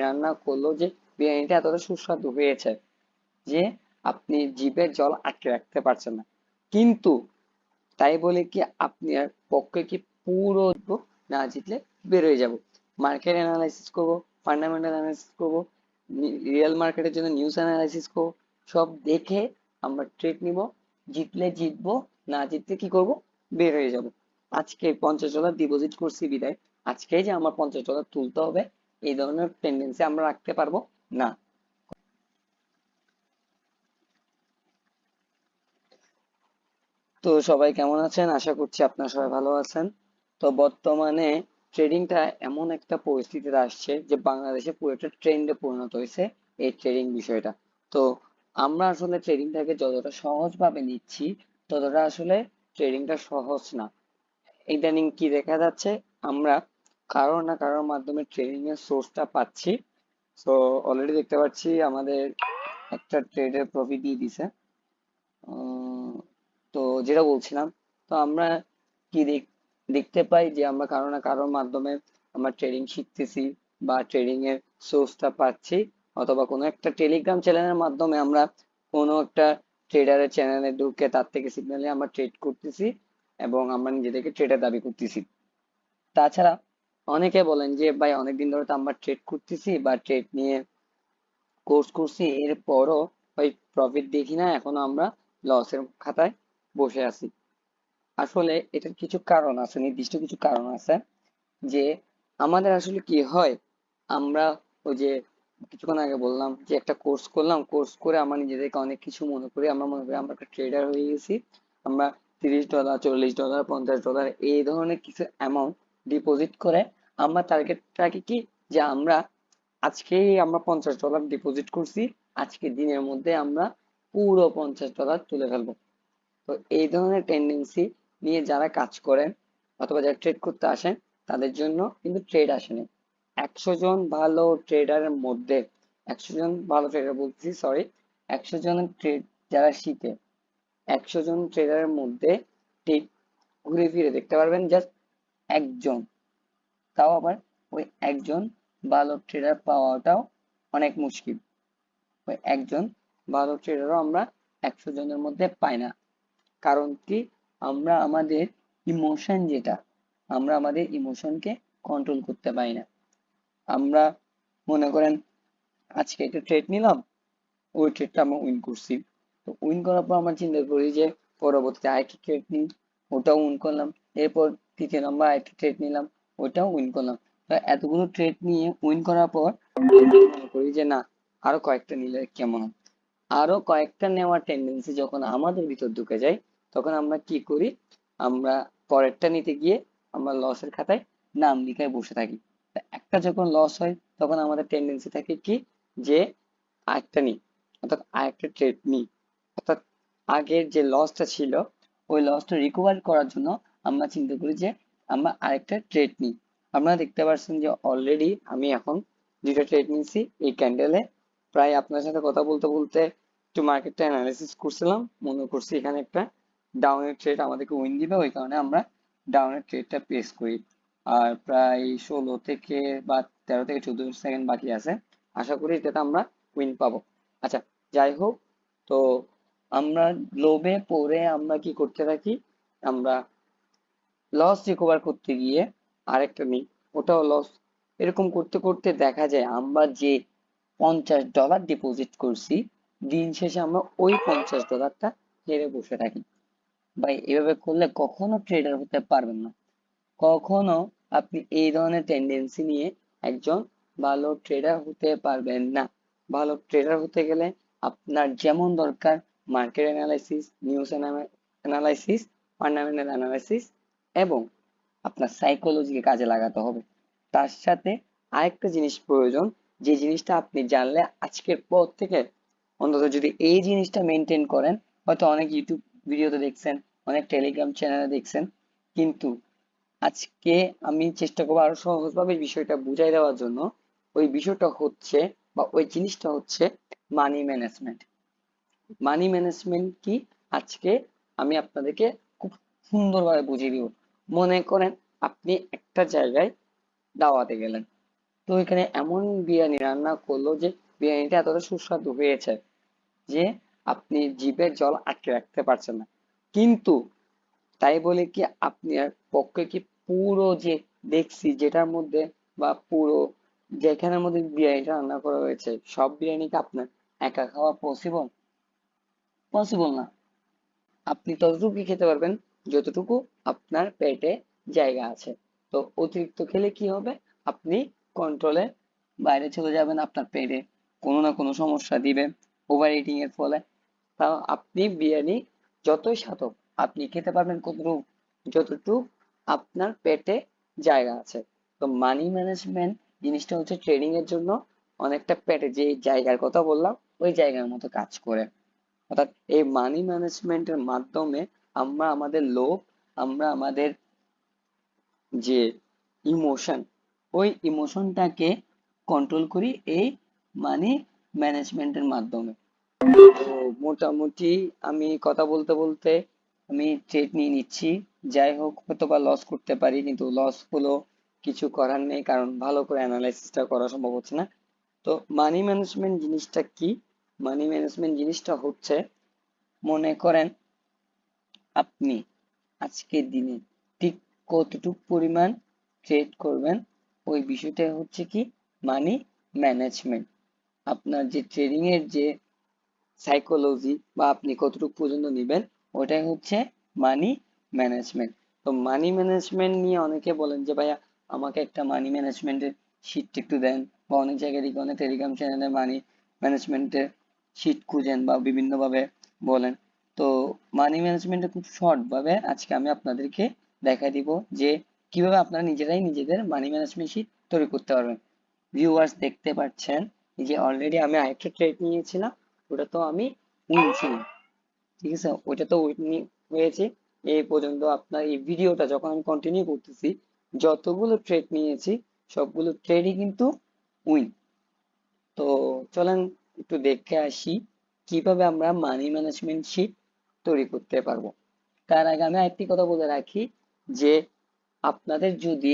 রান্না করলো যে বিরিয়ানিটা এতটা সুস্বাদু হয়েছে যে আপনি জিভের জল আটকে রাখতে পারছেন না। কিন্তু তাই বলে কি আপনার পক্ষে কি পুরো না জিতলে বের হয়ে যাব? মার্কেট অ্যানালাইসিস করবো, ফান্ডামেন্টাল অ্যানালাইসিস করবো, রিয়েল মার্কেটের জন্য নিউজ অ্যানালাইসিস করবো, সব দেখে আমরা ট্রেড নিব। জিতলে জিতবো, না জিতলে কি করব? বের হয়ে যাব। আজকে $50 ডিপোজিট করছি বিদায় আজকে যে আমার $50 তুলতে হবে এই ধরনের টেন্ডেন্সি আমরা রাখতে পারবো না। তো সবাই কেমন আছেন? আশা করছি আপনারা সবাই ভালো আছেন। তো বর্তমানে ট্রেডিংটা এমন একটা পরিস্থিতিতে আসছে যে বাংলাদেশে পুরো একটা ট্রেন্ডে পরিণত হয়েছে এই ট্রেডিং বিষয়টা। তো আমরা আসলে ট্রেডিংটাকে যতটা সহজভাবে নিচ্ছি ততটা আসলে ট্রেডিংটা সহজ না। ইদানিং কি দেখা যাচ্ছে, আমরা কারো না কারোর মাধ্যমে ট্রেডিং এর সোর্সটা পাচ্ছি। তো অলরেডি দেখতে পাচ্ছি আমাদের একটা ট্রেডের প্রফিট দিয়ে দিছে। উম, তো যেটা বলছিলাম, তো আমরা কি দেখতে পাই যে আমরা কারো না কারোর মাধ্যমে আমরা ট্রেডিং শিখতেছি বা ট্রেডিং এর সোর্সটা পাচ্ছি, অথবা কোনো একটা টেলিগ্রাম চ্যানেলের মাধ্যমে আমরা কোনো একটা ট্রেডারের চ্যানেলে ঢুকে তার থেকে সিগন্যালে আমরা ট্রেড করতেছি এবং আমরা নিজেদেরকে ট্রেডার দাবি করতেছি। তাছাড়া অনেকে বলেন যে ভাই অনেকদিন ধরে তো আমরা ট্রেড করতেছি বা ট্রেড নিয়ে কোর্স করছি, এরপরও ওই প্রফিট দেখি না, এখনো আমরা লসের খাতায় বসে আছি। আসলে এটার কিছু কারণ আছে, নির্দিষ্ট কিছু কারণ আছে। যে আমাদের আসলে কি হয়, আমরা ওই যে কিছুক্ষণ আগে বললাম যে একটা কোর্স করলাম, কোর্স করে আমরা নিজেদেরকে অনেক কিছু মনে করি, আমরা মনে করি আমরা একটা ট্রেডার হয়ে গেছি। আমরা $30, $40, $50 এই ধরনের কিছু অ্যামাউন্ট ডিপোজিট করে আমরা টার্গেটটাকে কি, যে আমরা আজকেই আমরা $50 ডিপোজিট করছি, আজকে দিনের মধ্যে আমরা পুরো $50 তুলে ফেলবো। তো এই ধরনের টেন্ডেন্সি নিয়ে যারা কাজ করেন অথবা যারা ট্রেড করতে আসেন তাদের জন্য কিন্তু ট্রেড আসেনি। 100 জন ভালো ট্রেডারের মধ্যে, 100 জন ভালো ট্রেডার বলছি, সরি, 100 জনের ট্রেড যারা শিখে, 100 জন ট্রেডারের মধ্যে ঠিক ঘুরে ফিরে দেখতে পারবেন জাস্ট একজন, তাও আবার ওই একজন ভালো ট্রেডার পাওয়াটাও অনেক মুশকিল। ওই একজন ভালো ট্রেডারও আমরা 100 জনের মধ্যে পাই না। কারণ কি, আমরা আমাদের ইমোশন যেটা, আমরা আমাদের ইমোশনকে কন্ট্রোল করতে পারি না। আমরা মনে করেন আজকে একটা ট্রেড নিলাম, ওই ট্রেডটা আমরা উইন করছি, তো উইন করার পর আমরা চিন্তা করি যে পরবর্তীতে আরেকটা ট্রেড নিই, ওটাও উইন করলাম, এরপর তৃতীয় নম্বর আরেকটা ট্রেড নিলাম, ওইটাও উইন করলাম। তো এতগুলো ট্রেড নিয়ে উইন করার পর আমরা মনে করি যে না, আরো কয়েকটা নিলে কেমন হয়। আরো কয়েকটা নেওয়ার টেন্ডেন্সি যখন আমাদের ভিতর ঢুকে যায় তখন আমরা কি করি, আমরা পরেরটা নিতে গিয়ে আমরা লসের খাতায় নাম লিখায় বসে থাকি। তা একটা যখন লস হয় তখন আমাদের টেন্ডেন্সি থাকে কি, যে আরেকটা নিই, অর্থাৎ আরেকটা ট্রেড নিই, অর্থাৎ আগের যে লসটা ছিল ওই লসটা রিকভার করার জন্য আমরা চিন্তা করি যে আমরা আরেকটা ট্রেড নিই। আপনারা দেখতে পাচ্ছেন যে অলরেডি আমি এখন দুইটা ট্রেড নিয়েছি এই ক্যান্ডেলে। প্রায় আপনার সাথে কথা বলতে বলতে একটু মার্কেটটা অ্যানালাইসিস করছিলাম, মনে করছি এখানে একটা ডাউনের ট্রেড আমাদেরকে উইন দিবে, ওই কারণে আমরা ডাউনের ট্রেডটা প্লেস করি। আর প্রায় 16 থেকে বা 13 থেকে 14 সেকেন্ড বাকি আছে, আশা করি এটাতে আমরা উইন পাবো। আচ্ছা, যাই হোক, তো আমরা লোভে পড়ে আমরা কি করতে থাকি, আমরা লস রিকভার করতে গিয়ে আরেকটা নিই, ওটাও লস। এরকম করতে করতে দেখা যায় আমরা যে $50 ডিপোজিট করছি, দিন শেষে আমরা ওই $50টা হেরে বসে থাকি। ভাই এভাবে করলে কখনো ট্রেডার হতে পারবেন না, কখনো আপনি এই ধরনের টেন্ডেন্সি নিয়ে একজন ভালো ট্রেডার হতে পারবেন না। ভালো ট্রেডার হতে গেলে আপনার যেমন দরকার market analysis, news analysis, fundamental analysis এবং আপনার সাইকোলজিকে কাজে লাগাতে হবে। তার সাথে আরেকটা জিনিস প্রয়োজন, যে জিনিসটা আপনি জানলে আজকের পর থেকে অন্তত যদি এই জিনিসটা মেনটেন করেন, হয়তো অনেক ইউটিউব ভিডিওতে দেখছেন, অনেক টেলিগ্রাম চ্যানেলে দেখছেন, কিন্তু আজকে আমি চেষ্টা করবো আরো সহজভাবে বিষয়টা বুঝাই দেওয়ার জন্য। ওই বিষয়টা হচ্ছে বা ওই জিনিসটা হচ্ছে মানি ম্যানেজমেন্ট। মানি ম্যানেজমেন্ট কি, আজকে আমি আপনাদেরকে খুব সুন্দরভাবে বুঝিয়ে দিব। মনে করেন আপনি একটা জায়গায় দাওয়াতে গেলেন, তো এখানে এমন বিরিয়ানি রান্না করলো যে বিরিয়ানিটা এতটা সুস্বাদু হয়েছে যে আপনি জিভের জল আটকে রাখতে পারছেন না। কিন্তু তাই বলে কি আপনার পক্ষে কি পুরো যে দেখছি যেটার মধ্যে বা পুরো যেখানের মধ্যে বিরিয়ানিটা রান্না করা হয়েছে সব বিরিয়ানি কি আপনার একা খাওয়া পসিবল? পসিবল না। আপনি ততটুকুই খেতে পারবেন যতটুকু আপনার পেটে জায়গা আছে। তো অতিরিক্ত খেলে কি হবে? আপনি কন্ট্রোলে বাইরে চলে যাবেন, আপনার পেটে কোনো না কোনো সমস্যা দিবে ওভার ইটিং এর ফলে। তাও আপনি বিরিয়ানি যতই স্বাদ হোক আপনি খেতে পারবেন কতটুকু? যতটুকু আপনার পেটে জায়গা আছে। তো মানি ম্যানেজমেন্ট জিনিসটা হচ্ছে ট্রেডিং এর জন্য অনেকটা পেটে যে জায়গার কথা বললাম ওই জায়গার মতো কাজ করে। অর্থাৎ এই মানি ম্যানেজমেন্টের মাধ্যমে আমরা আমাদের লোভ, আমরা আমাদের যে ইমোশন, ওই ইমোশনটাকে কন্ট্রোল করি এই মানি ম্যানেজমেন্টের মাধ্যমে। তো মোটামুটি আমি কথা বলতে বলতে আমি ট্রেড নিয়ে নিচ্ছি। যাই হোক হয়তো বা লস করতে পারি, কিন্তু লস হলো কিছু করার নেই, কারণ ভালো করে অ্যানালাইসিসটা করা সম্ভব হচ্ছে না। তো মানি ম্যানেজমেন্ট জিনিসটা কি? মানি ম্যানেজমেন্ট জিনিসটা হচ্ছে, মনে করেন আপনি আজকের দিনে ঠিক কতটুকু পরিমাণ ট্রেড করবেন, ওই বিষয়টা হচ্ছে কি মানি ম্যানেজমেন্ট। আপনার যে ট্রেডিং এর যে সাইকোলজি বা আপনি কতটুকু পর্যন্ত নিবেন ওটাই হচ্ছে মানি ম্যানেজমেন্ট। তো মানি ম্যানেজমেন্ট নিয়ে অনেকে বলেন যে ভাইয়া আমাকে একটা মানি ম্যানেজমেন্টের শিট একটু দেন, বা অনেক জায়গায় দেখি অনেক টেলিগ্রাম চ্যানেলে মানি ম্যানেজমেন্টের শিট খুঁজেন বা বিভিন্ন ভাবে বলেন। তো মানি ম্যানেজমেন্টে খুব শর্ট ভাবে আজকে আমি আপনাদেরকে দেখা দিব যে কিভাবে আপনারা নিজেরাই নিজেদের মানি ম্যানেজমেন্ট শিট তৈরি করতে পারবেন। ভিউয়ার্স দেখতে পাচ্ছেন যে অলরেডি আমি আরেকটা ট্রেড নিয়েছিলাম, ওটা তো আমি উইন ছিলাম, ঠিক আছে, ওইটা তো উইন হয়েছে। এই পর্যন্ত আপনার এই ভিডিওটা যখন আমি কন্টিনিউ করতেছি যতগুলো ট্রেড নিয়েছি সবগুলো ট্রেডই কিন্তু উইন। তো চলেন একটু দেখে আসি কিভাবে আমরা মানি ম্যানেজমেন্ট শিট তৈরি করতে পারবো। তার আগে আমি আরেকটি কথা বলে রাখি যে আপনাদের যদি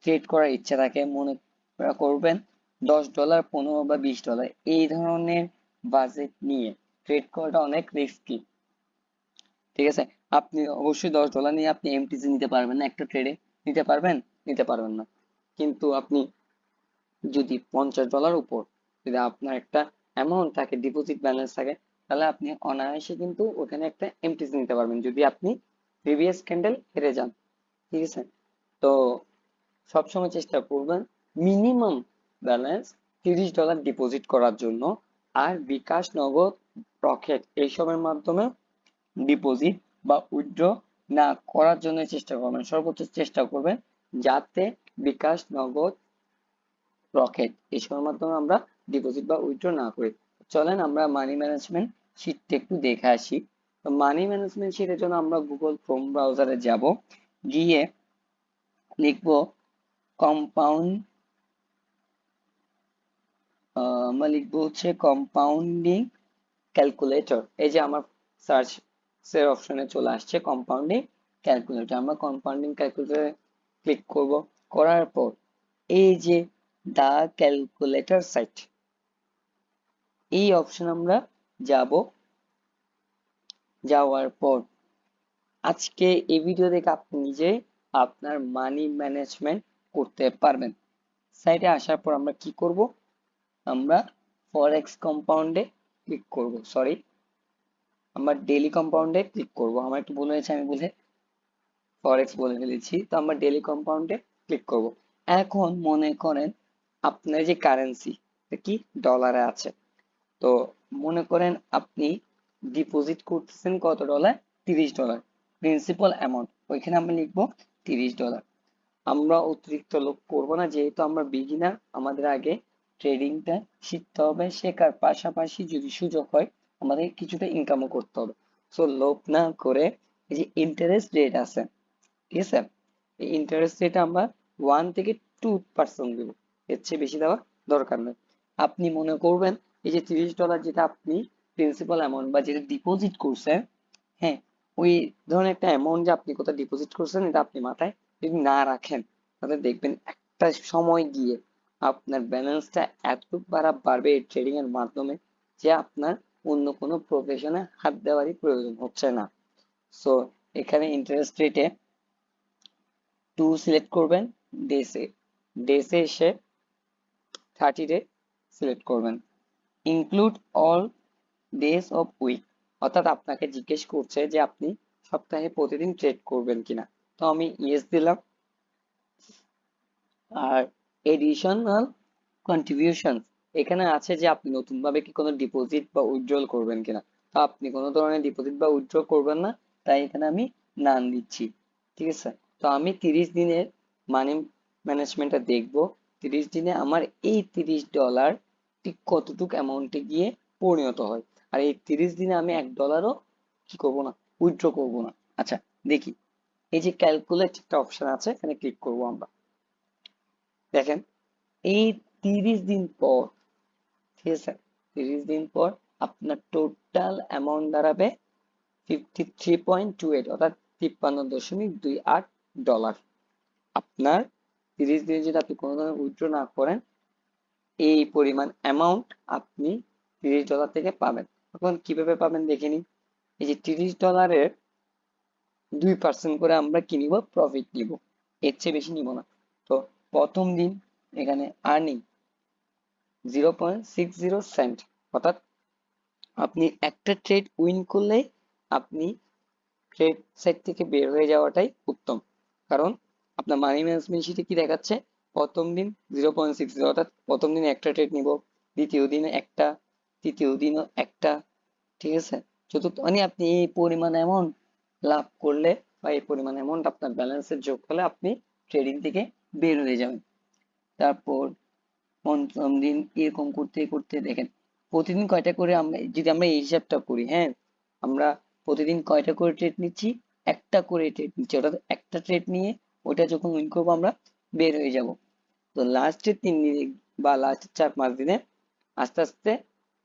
ট্রেড করার ইচ্ছা থাকে, মনে করবেন $10, 15 বা $20 এই ধরনের বাজেট নিয়ে ট্রেড করাটা অনেক রিস্কি, ঠিক আছে। আপনি অবশ্যই $10 নিয়ে আপনি এমটিসি নিতে পারবেন না একটা ট্রেডে, নিতে পারবেন? নিতে পারবেন না। কিন্তু আপনি যদি $50 উপর যদি আপনার একটা অ্যামাউন্ট থাকে, ডিপোজিট ব্যালেন্স থাকে, তাহলে আপনি অনায়াসে কিন্তু ওখানে একটা এমটিসি নিতে পারবেন যদি আপনি প্রিভিয়াস ক্যান্ডেল হেরে যান, ঠিক আছে। তো সবসময় চেষ্টা করবেন মিনিমাম ব্যালেন্স $30 ডিপোজিট করার জন্য। আর বিকাশ, নগদ, রকেট এইসবের মাধ্যমে ডিপোজিট বা উইথড্র না করার জন্য চেষ্টা করবেন, সর্বোচ্চ চেষ্টা করবেন যাতে বিকাশ, নগদ, রকেট এইসবের মাধ্যমে আমরা ডিপোজিট বা উইথড্র না করি। চলেন আমরা মানি ম্যানেজমেন্ট শিটটা একটু দেখে আসি। তো মানি ম্যানেজমেন্ট শিটের জন্য আমরা গুগল ক্রোম ব্রাউজারে যাব, গিয়ে লিখবো কম্পাউন্ড, আমরা লিখবো হচ্ছে কম্পাউন্ডিং ক্যালকুলেটর। এই যে আমার সার্চ এর অপশনে চলে আসছে কম্পাউন্ডিং ক্যালকুলেটর, আমরা কম্পাউন্ডিং ক্যালকুলেটরে ক্লিক করব। করার পর এই যে দা ক্যালকুলেটর সাইট, এই অপশন আমরা যাব। যাওয়ার পর আজকে এই ভিডিও দেখে আপনি নিজে আপনার মানি ম্যানেজমেন্ট করতে পারবেন। সাইটে আসার পর আমরা কি করব? আমরা ফরেক্স কম্পাউন্ডে ক্লিক করব, সরি আমরা ডেইলি কম্পাউন্ডে ক্লিক করব, আমার একটু ভুল হয়েছে, আমি বলে ফরেক্স বলে ফেলেছি। তো আমরা ডেইলি কম্পাউন্ডে ক্লিক করব। এখন মনে করেন আপনার যে কারেন্সি কি ডলারে আছে, তো মনে করেন আপনি ডিপোজিট করতেছেন কত ডলার? $30। প্রিন্সিপাল অ্যামাউন্ট ওইখানে আমরা লিখবো $30। আমরা অতিরিক্ত লোভ করবো না, যেহেতু আমরা বিগিনার, আমাদের আগে ট্রেডিংটা শিখতে হবে, শেখার পাশাপাশি যদি সুযোগ হয় আমাদের কিছুটা ইনকামও করতে হবে। সো লোভ না করে এই যে ইন্টারেস্ট রেট আছে, ঠিক আছে, এই ইন্টারেস্ট রেট আমরা 1 থেকে 2% দেব, এর চেয়ে বেশি দেওয়ার দরকার নেই। আপনি মনে করবেন এই যে $30 যেটা আপনি প্রিন্সিপাল অ্যামাউন্ট বা যেটা ডিপোজিট করছেন, হ্যাঁ, ওই ধরনের একটা অ্যামাউন্ট যে আপনি কোথাও ডিপোজিট করছেন এটা আপনি মাথায় যদি না রাখেন তাহলে দেখবেন একটা একটা সময় গিয়ে আপনার ব্যালেন্সটা এতটুকু বাড়বে এই ট্রেডিং এর মাধ্যমে যে আপনার অন্য কোনো প্রফেশনে হাত দেওয়ারই প্রয়োজন হচ্ছে না। সো এখানে ইন্টারেস্ট রেটে 2 সিলেক্ট করবেন, ডেসে ডেসে এসে 30 ডে সিলেক্ট করবেন, include all days of week, অর্থাৎ আপনাকে জিজ্ঞেস করছে যে আপনি সপ্তাহে প্রতিদিন ট্রেড করবেন কিনা। তো আমি ইয়েস দিলাম। আর এডিশনাল কন্ট্রিবিউশন, এখানে আছে যে আপনি নতুন ভাবে কি কোনো ডিপোজিট বা উইথড্রল করবেন কিনা। তো আপনি কোনো ধরনের ডিপোজিট বা উইথড্র করবেন না, তাই এখানে আমি নান দিচ্ছি। ঠিক আছে, তো আমি 30 দিনের মানি ম্যানেজমেন্টটা দেখবো। 30 দিনে আমার এই $30 ঠিক কতটুকু অ্যামাউন্টে গিয়ে পরিণত হয়। আর এই 30 দিনে আমি $1 কি করবো না, উইথড্র করবো না। আচ্ছা, দেখি। এই যে ক্যালকুলেট একটা অপশন আছে, এখানে ক্লিক করবো আমরা। দেখেন, এই 30 দিন পর, ঠিক আছে, 30 দিন পর আপনার টোটাল অ্যামাউন্ট দাঁড়াবে 53.28, অর্থাৎ 53.28 ডলার। আপনার 30 দিনে যদি আপনি কোনো ধরনের উইথড্র না করেন, এই পরিমাণ অ্যামাউন্ট আপনি $30 থেকে পাবেন। এখন কিভাবে পাবেন দেখে নিন। এই যে $30 2% করে আমরা কি নিব, প্রফিট নিব, এর চেয়ে বেশি নিব না। তো প্রথম দিন এখানে আর্নিং 0.60 সেন্ট, অর্থাৎ আপনি একটা ট্রেড উইন করলে আপনি ট্রেড সাইট থেকে বের হয়ে যাওয়াটাই উত্তম। কারণ আপনার মানি ম্যানেজমেন্ট শিটে কি দেখাচ্ছে, প্রথম দিন 0.60, অর্থাৎ প্রথম দিন একটা ট্রেড নিব, দ্বিতীয় দিনে একটা, তৃতীয় দিনও একটা। ঠিক আছে, চতুর্থ মানে আপনি এই পরিমাণ অ্যামাউন্ট লাভ করলে বা এই পরিমাণ অ্যামাউন্ট আপনার ব্যালেন্সে যোগ করলে আপনি ট্রেডিং থেকে বের হয়ে যাবেন। তারপর পঞ্চম দিন এরকম করতে করতে দেখেন প্রতিদিন কয়টা করে, আমরা যদি আমরা এই হিসাবটা করি, হ্যাঁ, আমরা প্রতিদিন কয়টা করে ট্রেড নিচ্ছি, একটা করে ট্রেড নিচ্ছি, অর্থাৎ একটা ট্রেড নিয়ে ওটা যখন উইন করবো আমরা বের হয়ে যাব। তো লাস্টের 3 দিনে বা লাস্টের 4-5 দিনে আস্তে আস্তে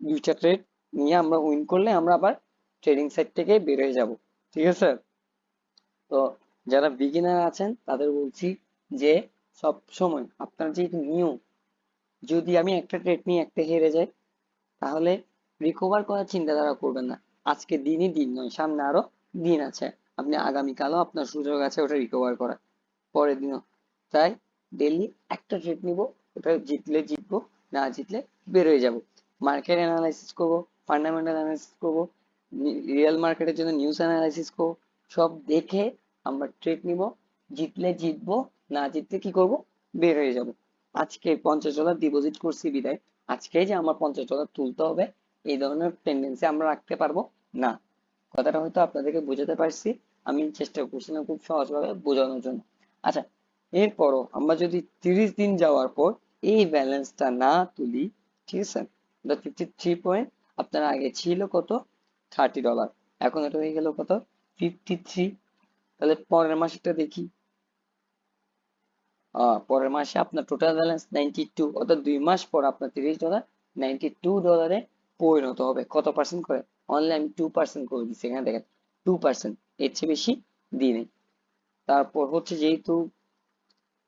2টা ট্রেড নিয়ে আমরা উইন করলে আমরা আবার ট্রেডিং সাইট থেকে বের হয়ে যাব। ঠিক আছে, তো যারা বিগিনার আছেন তাদের বলছি যে সব সময় আপনার যে নিউ, যদি আমি একটা ট্রেড নিয়ে একটা হেরে যাই, তাহলে রিকভার করার চিন্তাধারা করবেন না। আজকে দিনই দিন নয়, সামনে আরো দিন আছে, আপনি আগামীকালও আপনার সুযোগ আছে ওটা রিকভার করার, পরের দিনও। তাই ডেইলি একটা ট্রেড নিব, ওটা জিতলে জিতবো, না জিতলে বের হয়ে যাব। মার্কেট অ্যানালাইসিস করবো, ফান্ডামেন্টাল অ্যানালাইসিস করবো, রিয়েল মার্কেটের জন্য নিউজ অ্যানালাইসিস করবো, সব দেখে আমরা ট্রেড নিব, জিতলে জিতবো, না জিতলে কি করব, বের হয়ে যাব। আজকে $50 ডিপোজিট করছি বিদায় আজকে যে আমার $50 তুলতে হবে, এই ধরনের টেন্ডেন্সি আমরা রাখতে পারবো না। কথাটা হয়তো আপনাদেরকে বোঝাতে পারছি, আমি চেষ্টা করছিলাম খুব সহজভাবে বোঝানোর জন্য। আচ্ছা, এরপরও আমরা যদি 30 দিন যাওয়ার পর এই ব্যালেন্সটা না তুলি, ঠিক আছে, 53 আপনার আগে ছিল কত, $30, এখন এটা হয়ে গেল কত, 53। তাহলে পরের মাসেরটা দেখি। পরের মাসে আপনার টোটাল ব্যালেন্স 92, অর্থাৎ 2 মাস পর আপনার $30 $92 পরিণত হবে। কত পার্সেন্ট করে, অনলি আমি 2% করে দিচ্ছি, এখানে দেখেন 2%, এর চেয়ে বেশি দিই। তারপর হচ্ছে যেহেতু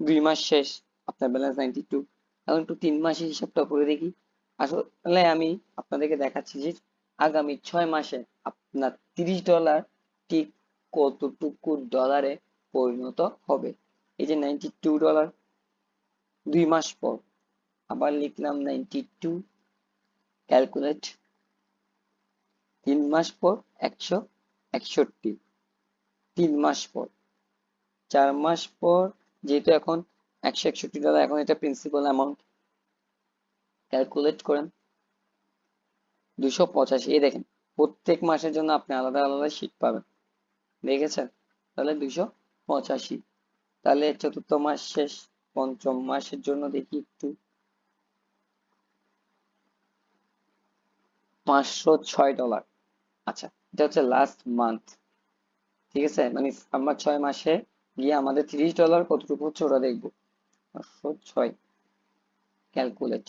2 মাস শেষ, আপনার ব্যালেন্স 92, এখন একটু 3 মাসের হিসাবটা করে দেখি। আসলে আমি আপনাদেরকে দেখাচ্ছি যে আগামী 6 মাসে আপনার $30 ঠিক কতটুকু ডলারে পরিণত হবে। এই যে $92, 2 মাস পর আবার লিখলাম 92, ক্যালকুলেট, 3 মাস পর 161, 3 মাস পর, 4 মাস পর, যেহেতু এখন $161, এখন এটা প্রিন্সিপাল অ্যামাউন্ট, ক্যালকুলেট করেন 285। এই দেখেন প্রত্যেক মাসের জন্য আপনি আলাদা আলাদা শীট পাবেন, দেখেছেন, তাহলে 285। তাহলে চতুর্থ মাস শেষ, পঞ্চম মাসের জন্য দেখি একটু, $506। আচ্ছা, এটা হচ্ছে লাস্ট মান্থ। ঠিক আছে, মানে আমরা 6 মাসে গিয়ে আমাদের $30 কতটুকু হচ্ছে ওটা দেখবো। 506, ক্যালকুলেট,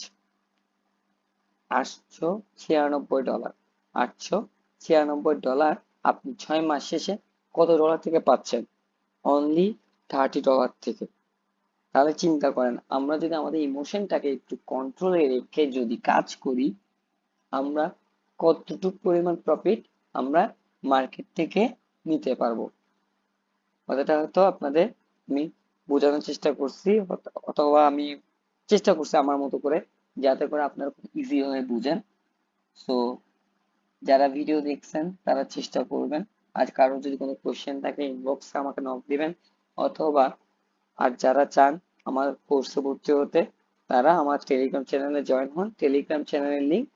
$896, $896 আপনি 6 মাস শেষে কত ডলার থেকে পাচ্ছেন, অনলি $30 থেকে। তাহলে চিন্তা করেন, আমরা যদি আমাদের ইমোশনটাকে একটু কন্ট্রোলে রেখে যদি কাজ করি, আমরা কতটুকু পরিমাণ প্রফিট আমরা মার্কেট থেকে নিতে পারবো। কথাটা হয়তো আপনাদের আমি বোঝানোর চেষ্টা করছি, অথবা আমি চেষ্টা করছি আমার মতো করে, যাতে করে আপনারা খুব ইজি হয়ে বুঝেন। সো যারা ভিডিও দেখছেন তারা চেষ্টা করবেন। আর কারো যদি কোনো কোশ্চেন থাকে ইনবক্সে আমাকে নক দিবেন, অথবা আর যারা চান আমার কোর্সে ভর্তি হতে, তারা আমার টেলিগ্রাম চ্যানেলে জয়েন হন। টেলিগ্রাম চ্যানেলের লিঙ্ক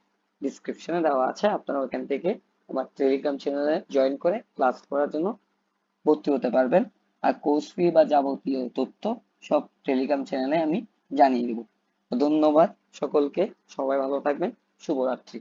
ডিসক্রিপশনে দেওয়া আছে, আপনারা ওখান থেকে আমার টেলিগ্রাম চ্যানেলে জয়েন করে ক্লাস করার জন্য ভর্তি হতে পারবেন। আর কোর্স ফি বা যাবতীয় তথ্য সব টেলিগ্রাম চ্যানেলে আমি জানিয়ে দেবো। ধন্যবাদ সকলকে, সবাই ভালো থাকবেন। শুভরাত্রি।